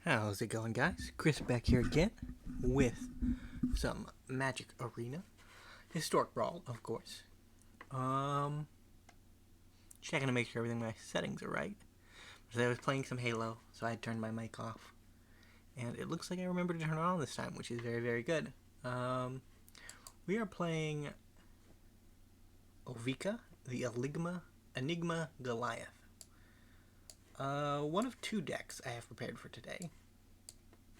How's it going, guys? Chris back here again with some Magic Arena. Historic Brawl, of course. Checking to make sure everything my settings are right. Because I was playing some Halo, so I turned my mic off. And it looks like I remembered to turn it on this time, which is very, very good. We are playing Ovika, the Enigma Goliath. One of two decks I have prepared for today.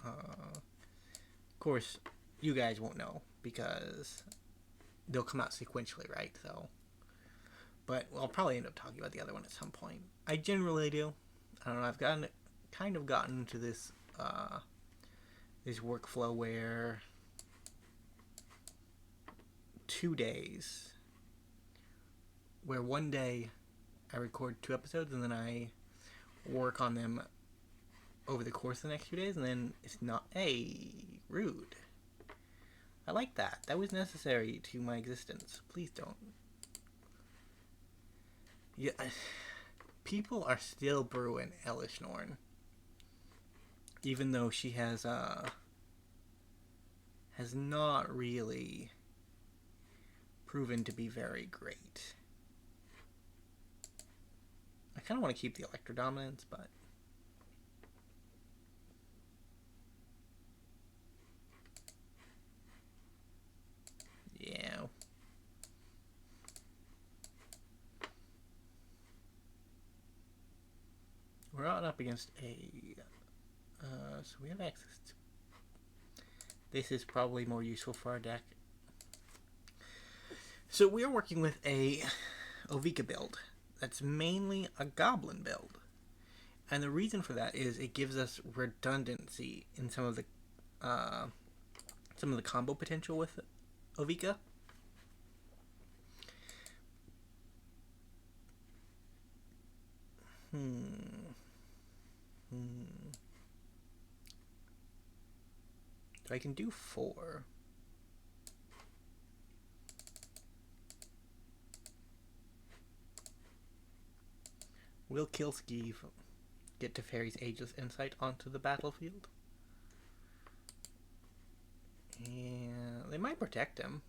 Of course, you guys won't know because they'll come out sequentially, right? So, but I'll probably end up talking about the other one at some point. I generally do. I don't know. I've gotten into this this workflow where 2 days, where one day I record 2 episodes and then I work on them over the course of the next 2 days, and then it's not rude. I like that. That was necessary to my existence. Please don't. Yeah, people are still brewing Elish Norn, even though she has not really proven to be very great. I kind of want to keep the Electro Dominance, but yeah. We're out up against so we have access to... This is probably more useful for our deck. So we are working with a Ovika build. That's mainly a Goblin build. And the reason for that is it gives us redundancy in some of the combo potential with Ovika. So I can do 4. Will kill Squee, get Teferi's Ageless Insight onto the battlefield. And they might protect him.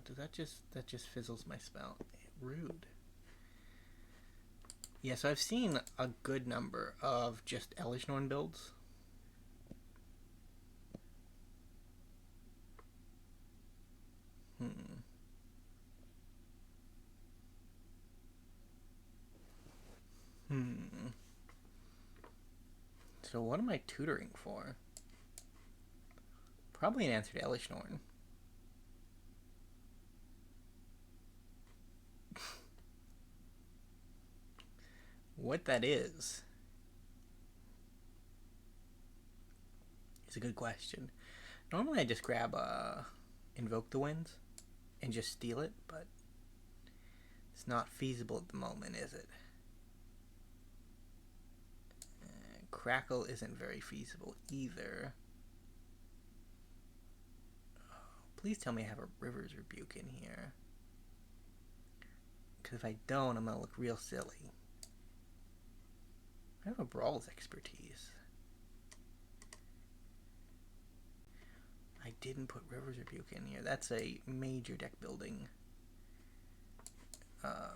Does that just fizzles my spell? Rude. Yeah, so I've seen a good number of just Elish Norn builds. So what am I tutoring for? Probably an answer to Elish Norn. What that is a good question. Normally I just grab Invoke the Winds and just steal it, but it's not feasible at the moment, is it? Crackle isn't very feasible either. Please tell me I have a River's Rebuke in here. Because if I don't, I'm going to look real silly. I have a Brawl's expertise. I didn't put River's Rebuke in here. That's a major deck building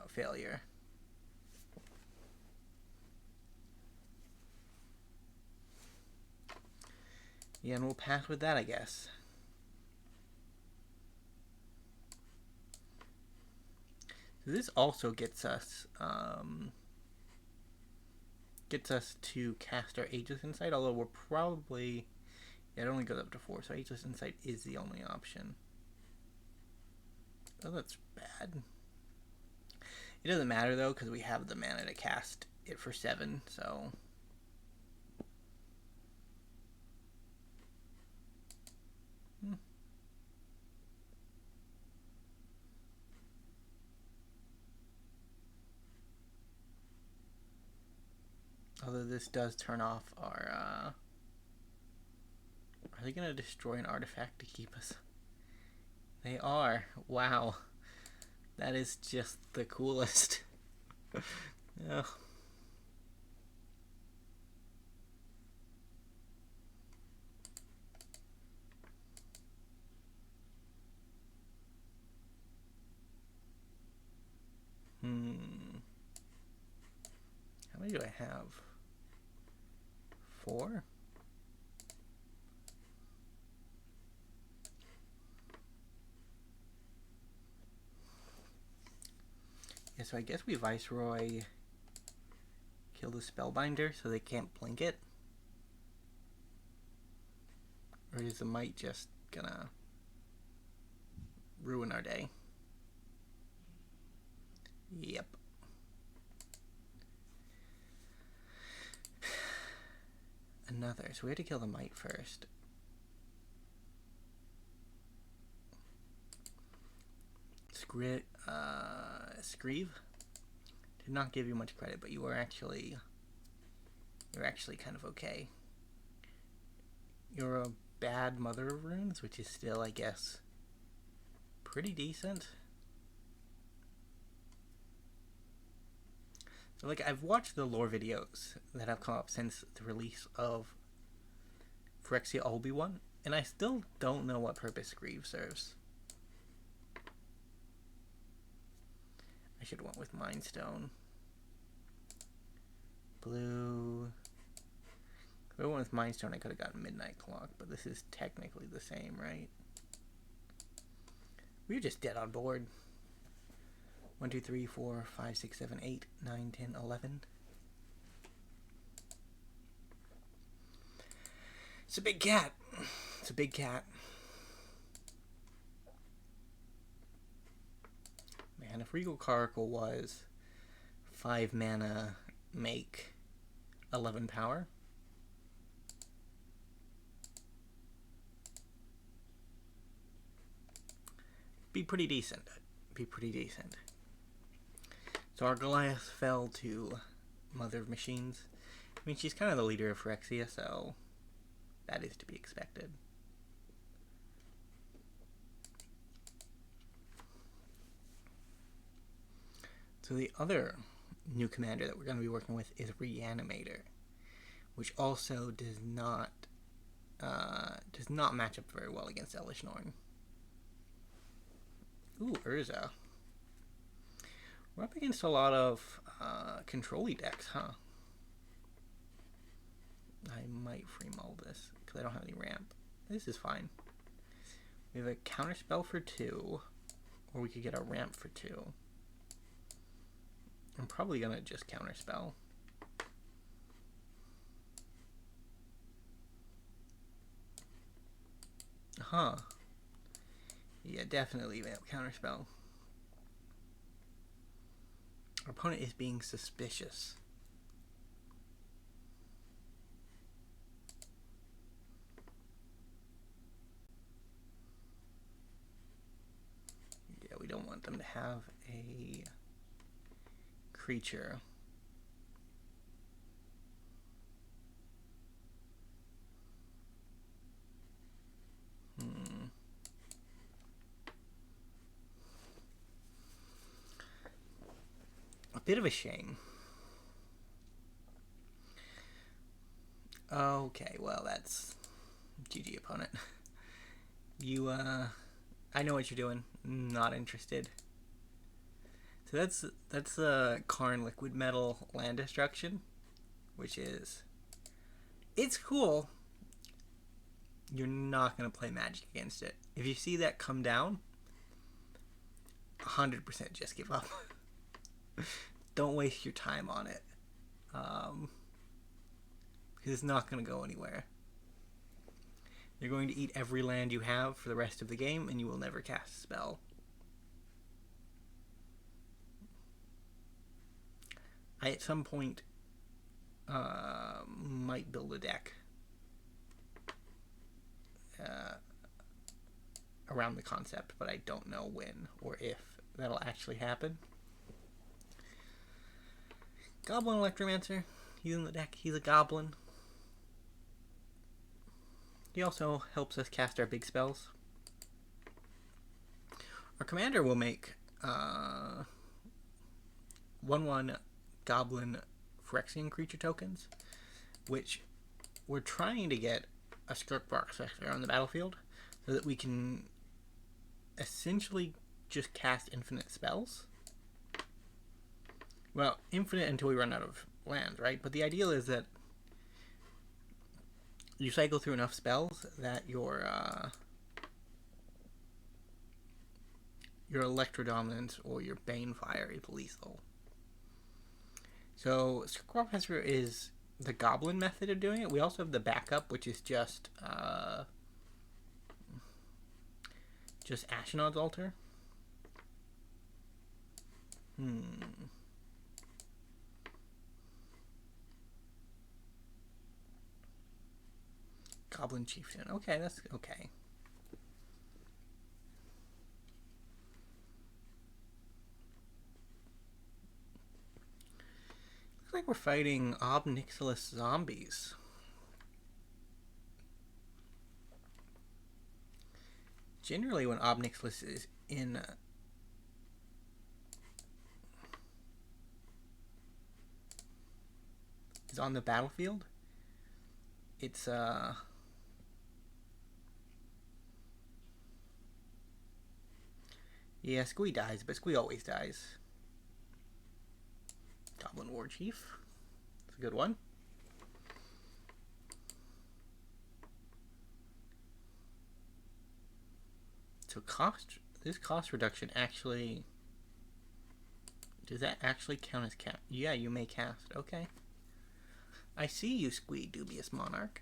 failure. Yeah, and we'll pass with that, I guess. So this also gets us to cast our Ageless Insight, although we're probably... Yeah, it only goes up to 4, so Ageless Insight is the only option. Oh, that's bad. It doesn't matter, though, because we have the mana to cast it for 7, so... Although this does turn off our, Are they going to destroy an artifact to keep us? They are. Wow. That is just the coolest. Oh. many do I have? 4? Yeah, so I guess we Viceroy kill the Spellbinder so they can't blink it. Or is the Might just gonna ruin our day? Yep. Another. So we have to kill the Might first. Screeve. Did not give you much credit, but you're actually kind of okay. You're a bad Mother of Runes, which is still, I guess, pretty decent. So, like, I've watched the lore videos that have come up since the release of Phyrexia Obi-Wan, and I still don't know what purpose Screeve serves. I should have went with Mind Stone. Blue. If I went with Mind Stone, I could have gotten Midnight Clock, but this is technically the same, right? We're just dead on board. 1, 2, 3, 4, 5, 6, 7, 8, 9, 10, 11. It's a big cat. It's a big cat. Man, if Regal Caracal was 5 mana, make 11 power. Be pretty decent. Be pretty decent. So our Goliath fell to Mother of Machines. I mean, she's kind of the leader of Phyrexia, so that is to be expected. So the other new commander that we're going to be working with is Reanimator, which also does not match up very well against Elish Norn. Ooh, Urza. We're up against a lot of control-y decks, huh? I might free mull this because I don't have any ramp. This is fine. We have a counterspell for 2, or we could get a ramp for 2. I'm probably gonna just counterspell. Huh. Yeah, definitely counterspell. Our opponent is being suspicious. Yeah, we don't want them to have a creature. A bit of a shame. Okay, well, that's GG, opponent. You, I know what you're doing. Not interested. So that's Karn Liquid Metal land destruction, which is, it's cool. You're not going to play Magic against it. If you see that come down, 100% just give up. Don't waste your time on it. Because it's not going to go anywhere. You're going to eat every land you have for the rest of the game, and you will never cast a spell. I, at some point, might build a deck around the concept, but I don't know when or if that'll actually happen. Goblin Electromancer. He's in the deck. He's a goblin. He also helps us cast our big spells. Our commander will make 1/1 Goblin Phyrexian creature tokens, which we're trying to get a Skirkbark Spectre on the battlefield so that we can essentially just cast infinite spells. Well, infinite until we run out of land, right? But the ideal is that you cycle through enough spells that your Electrodominance or your Banfire is lethal. So Screwcrofessor is the Goblin method of doing it. We also have the backup, which is just Ashnod's Altar. Goblin Chieftain. Okay, that's okay. Looks like we're fighting Obnixilis zombies. Generally, when Obnixilis is on the battlefield, it's yeah, Squee dies, but Squee always dies. Goblin War Chief. It's a good one. So this cost reduction actually, does that actually count as cast? Yeah, you may cast. Okay. I see you, Squee, Dubious Monarch.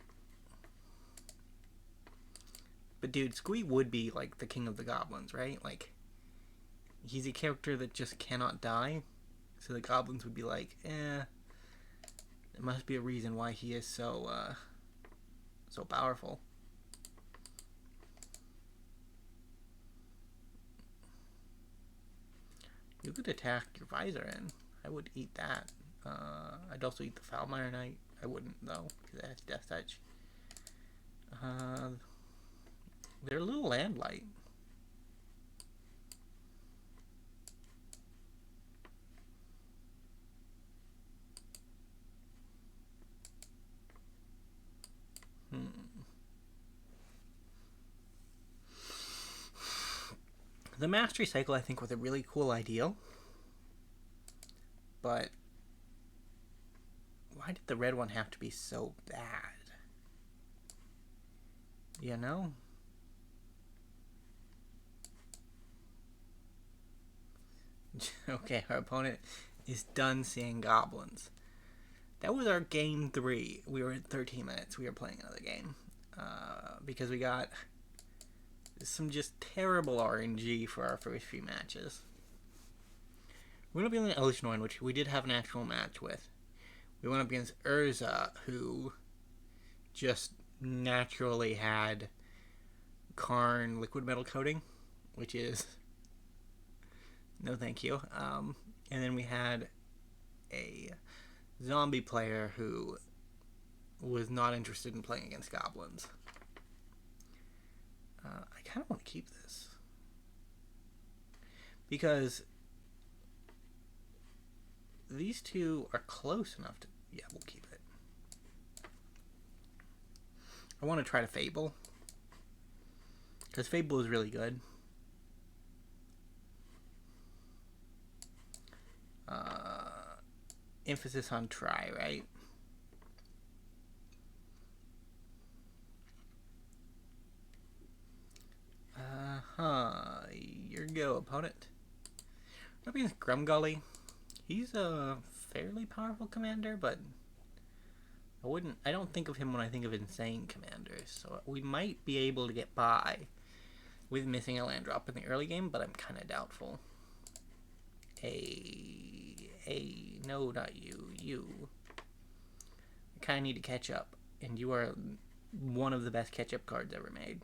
But dude, Squee would be like the king of the goblins, right? Like, he's a character that just cannot die. So the goblins would be like, there must be a reason why he is so powerful. You could attack your Visor in. I would eat that. I'd also eat the Foulmire Knight. I wouldn't, though, because it has Death Touch. They're a little land light. The Mastery Cycle, I think, was a really cool ideal. But why did the red one have to be so bad? You know? Okay, our opponent is done seeing goblins. That was our game 3. We were at 13 minutes. We were playing another game. Because we got some just terrible RNG for our first few matches. We went up against Elishnorn, which we did have an actual match with. We went up against Urza, who just naturally had Karn liquid metal coating, which is no thank you. And then we had a zombie player who was not interested in playing against goblins. I kind of want to keep this because these two are close enough to... Yeah, we'll keep it. I want to try to Fable because Fable is really good. Emphasis on try, right? Here you go, opponent. Up against Grumgully. He's a fairly powerful commander, but I don't think of him when I think of insane commanders. So we might be able to get by with missing a land drop in the early game, but I'm kind of doubtful. No, not you. You. I kind of need to catch up, and you are one of the best catch-up cards ever made.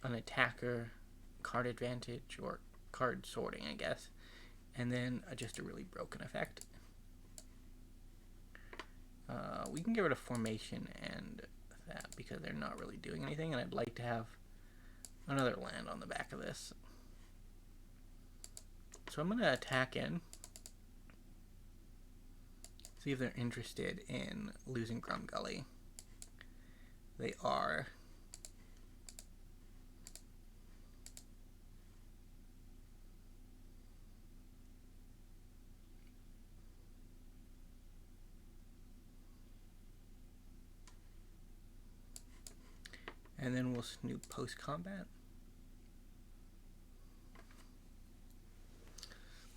An attacker, card advantage, or card sorting, I guess. And then just a really broken effect. We can get rid of formation and that because they're not really doing anything, and I'd like to have another land on the back of this. So I'm going to attack in. See if they're interested in losing Grumgully. They are. And then we'll Snoop post-combat.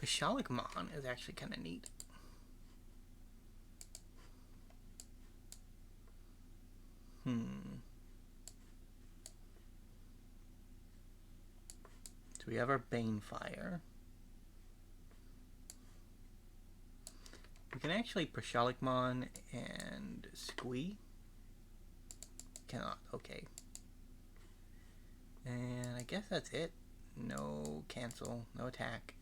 Pashalik Mons is actually kind of neat. So we have our Banfire. We can actually Pashalik Mons and Squee. Cannot. Okay. And I guess that's it. No cancel. No attack.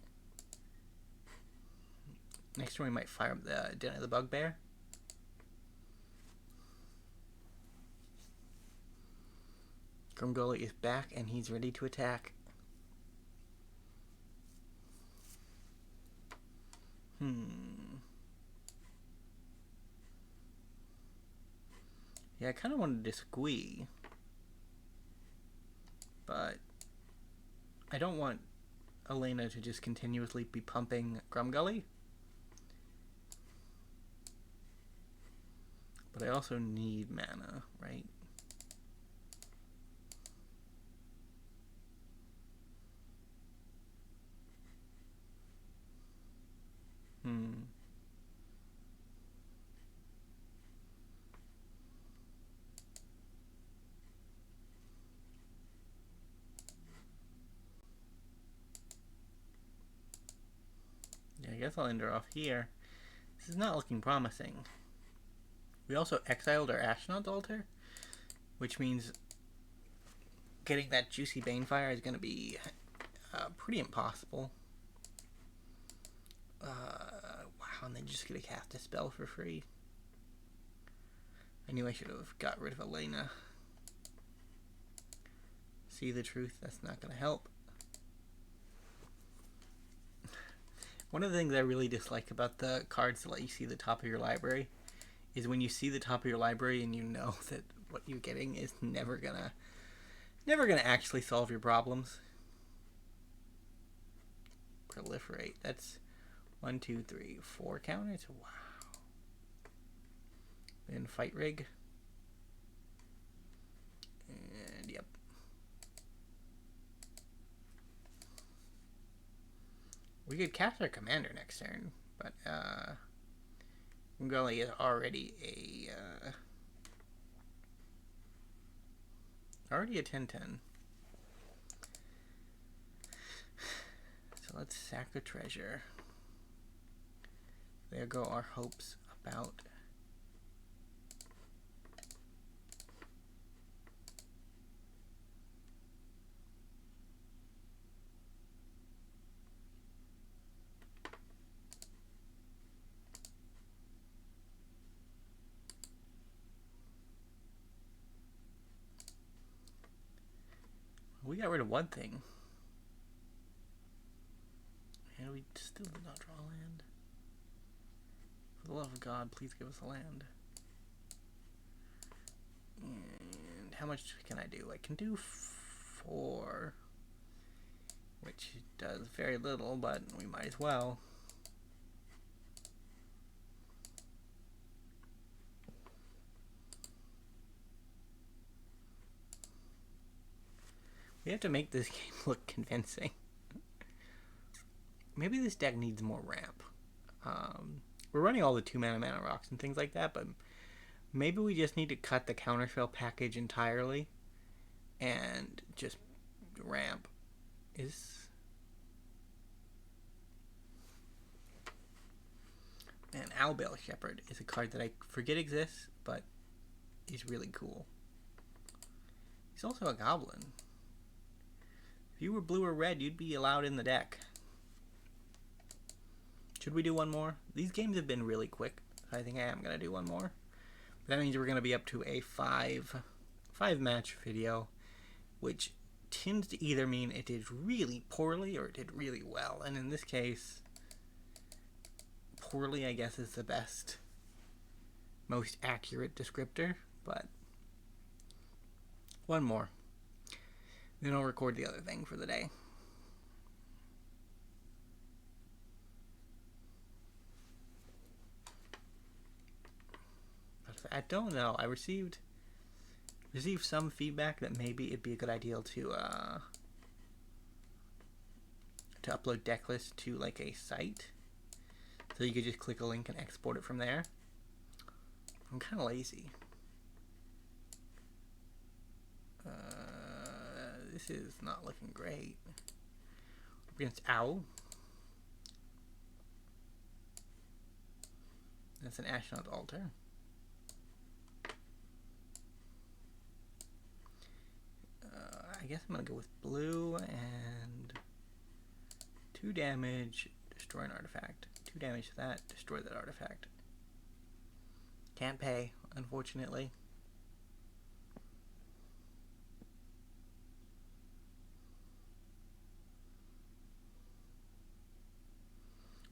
Next turn we might fire up the Den of the Bugbear. Grumgully is back and he's ready to attack. Yeah, I kind of wanted to Squee. But I don't want Elena to just continuously be pumping Grumgully. But I also need mana, right? Yeah, I guess I'll end her off here. This is not looking promising. We also exiled our Ashnod's altar, which means getting that juicy Banefire is going to be pretty impossible. Wow, and then just going to cast a spell for free. I knew I should have got rid of Elena. See the truth, that's not going to help. One of the things I really dislike about the cards that let you see the top of your library is when you see the top of your library and you know that what you're getting is never gonna actually solve your problems. Proliferate. That's 1, 2, 3, 4 counters. Wow. Then Fight Rig. And yep. We could cast our commander next turn, but Goliath is already a 10/10. So let's sack a treasure. There go our hopes about we got rid of one thing. And we still did not draw a land. For the love of God, please give us a land. And how much can I do? I can do 4. Which does very little, but we might as well. We have to make this game look convincing. Maybe this deck needs more ramp. We're running all the 2-mana rocks and things like that, but maybe we just need to cut the Counterspell package entirely and just ramp. Man, Owlbell Shepherd is a card that I forget exists, but is really cool. He's also a goblin. If you were blue or red, you'd be allowed in the deck. Should we do one more? These games have been really quick, so I think I am going to do one more. That means we're going to be up to a 5 match video, which tends to either mean it did really poorly or it did really well. And in this case, poorly, I guess, is the best, most accurate descriptor. But one more. Then I'll record the other thing for the day. I don't know. I received received some feedback that maybe it'd be a good idea to upload deck lists to like a site, so you could just click a link and export it from there. I'm kind of lazy. This is not looking great. Against Owl. That's an Ashnod's Altar. I guess I'm going to go with blue and 2 damage, destroy an artifact. 2 damage to that, destroy that artifact. Can't pay, unfortunately.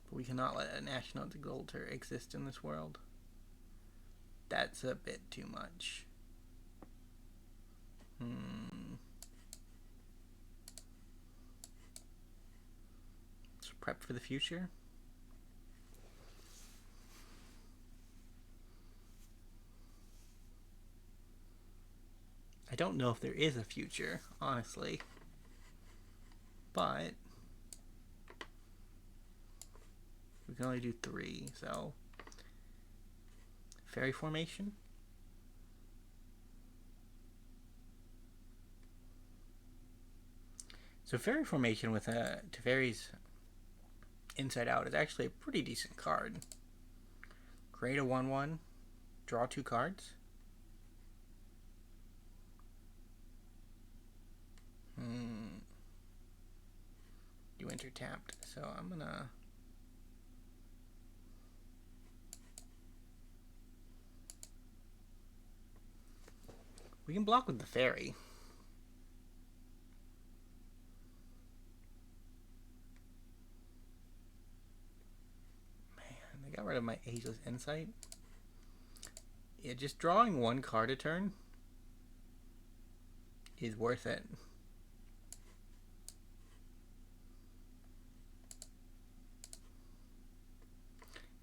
But we cannot let an Ashnod's Altar exist in this world. That's a bit too much. Let's prep for the future. I don't know if there is a future, honestly. But we can only do 3, so Fairy Formation. So Fairy Formation with Teferi's Inside Out is actually a pretty decent card. Create a 1/1, draw 2 cards. You enter tapped, so I'm gonna we can block with the fairy. Man, they got rid of my Ageless Insight. Yeah, just drawing 1 card a turn is worth it.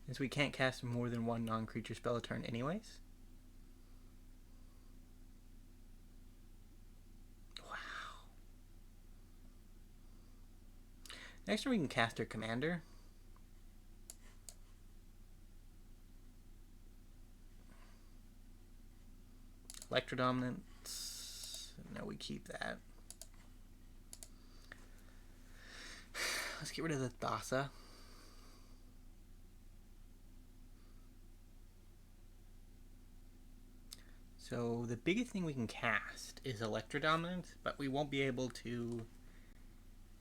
Since we can't cast more than 1 non-creature spell a turn anyways. Wow. Next turn we can cast our commander. Electrodominance. No, we keep that. Let's get rid of the Thassa. So the biggest thing we can cast is Electrodominance, but we won't be able to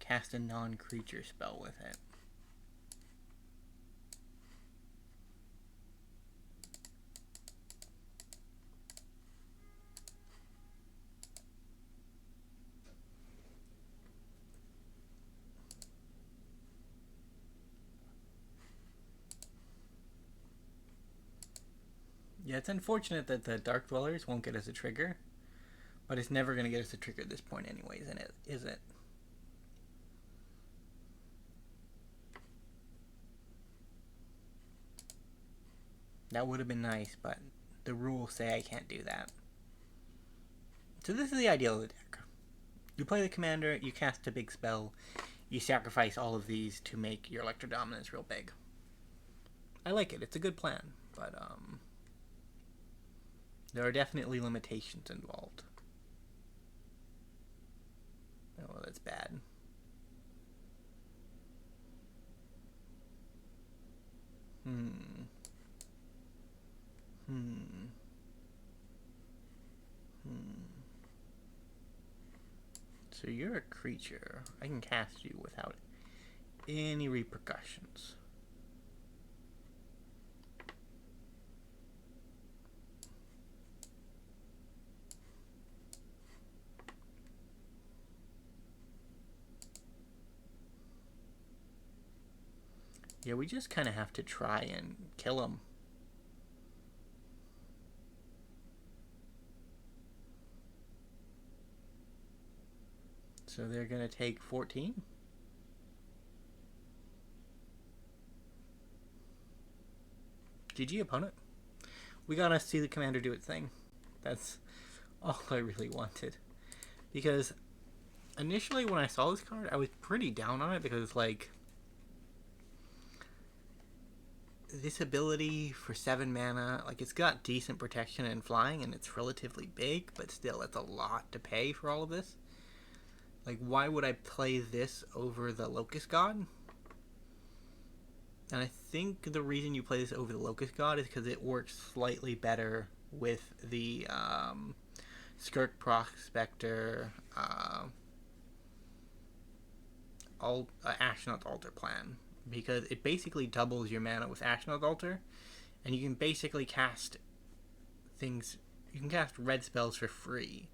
cast a non-creature spell with it. Yeah, it's unfortunate that the Dark-Dwellers won't get us a trigger, but it's never going to get us a trigger at this point anyways, is it? That would have been nice, but the rules say I can't do that. So this is the ideal of the deck. You play the commander, you cast a big spell, you sacrifice all of these to make your Electrodominance real big. I like it, it's a good plan, but there are definitely limitations involved. Oh, that's bad. So you're a creature. I can cast you without any repercussions. Yeah, we just kind of have to try and kill him. So they're going to take 14. GG, opponent. We got to see the commander do its thing. That's all I really wanted. Because initially when I saw this card, I was pretty down on it because, like, this ability for 7 mana, like, it's got decent protection and flying, and it's relatively big, but still, it's a lot to pay for all of this. Like, why would I play this over the Locust God? And I think the reason you play this over the Locust God is because it works slightly better with the Skirk Prospector Ashnod's Altar plan. Because it basically doubles your mana with Ashnod's Altar, and you can basically cast things. You can cast red spells for free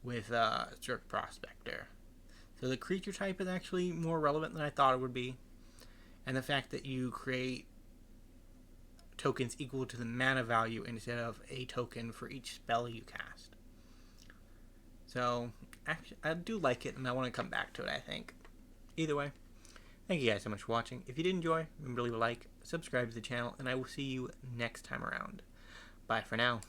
with Skirk Prospector. So the creature type is actually more relevant than I thought it would be. And the fact that you create tokens equal to the mana value instead of a token for each spell you cast. So, actually, I do like it, and I want to come back to it, I think. Either way, thank you guys so much for watching. If you did enjoy, remember to leave a like, subscribe to the channel, and I will see you next time around. Bye for now.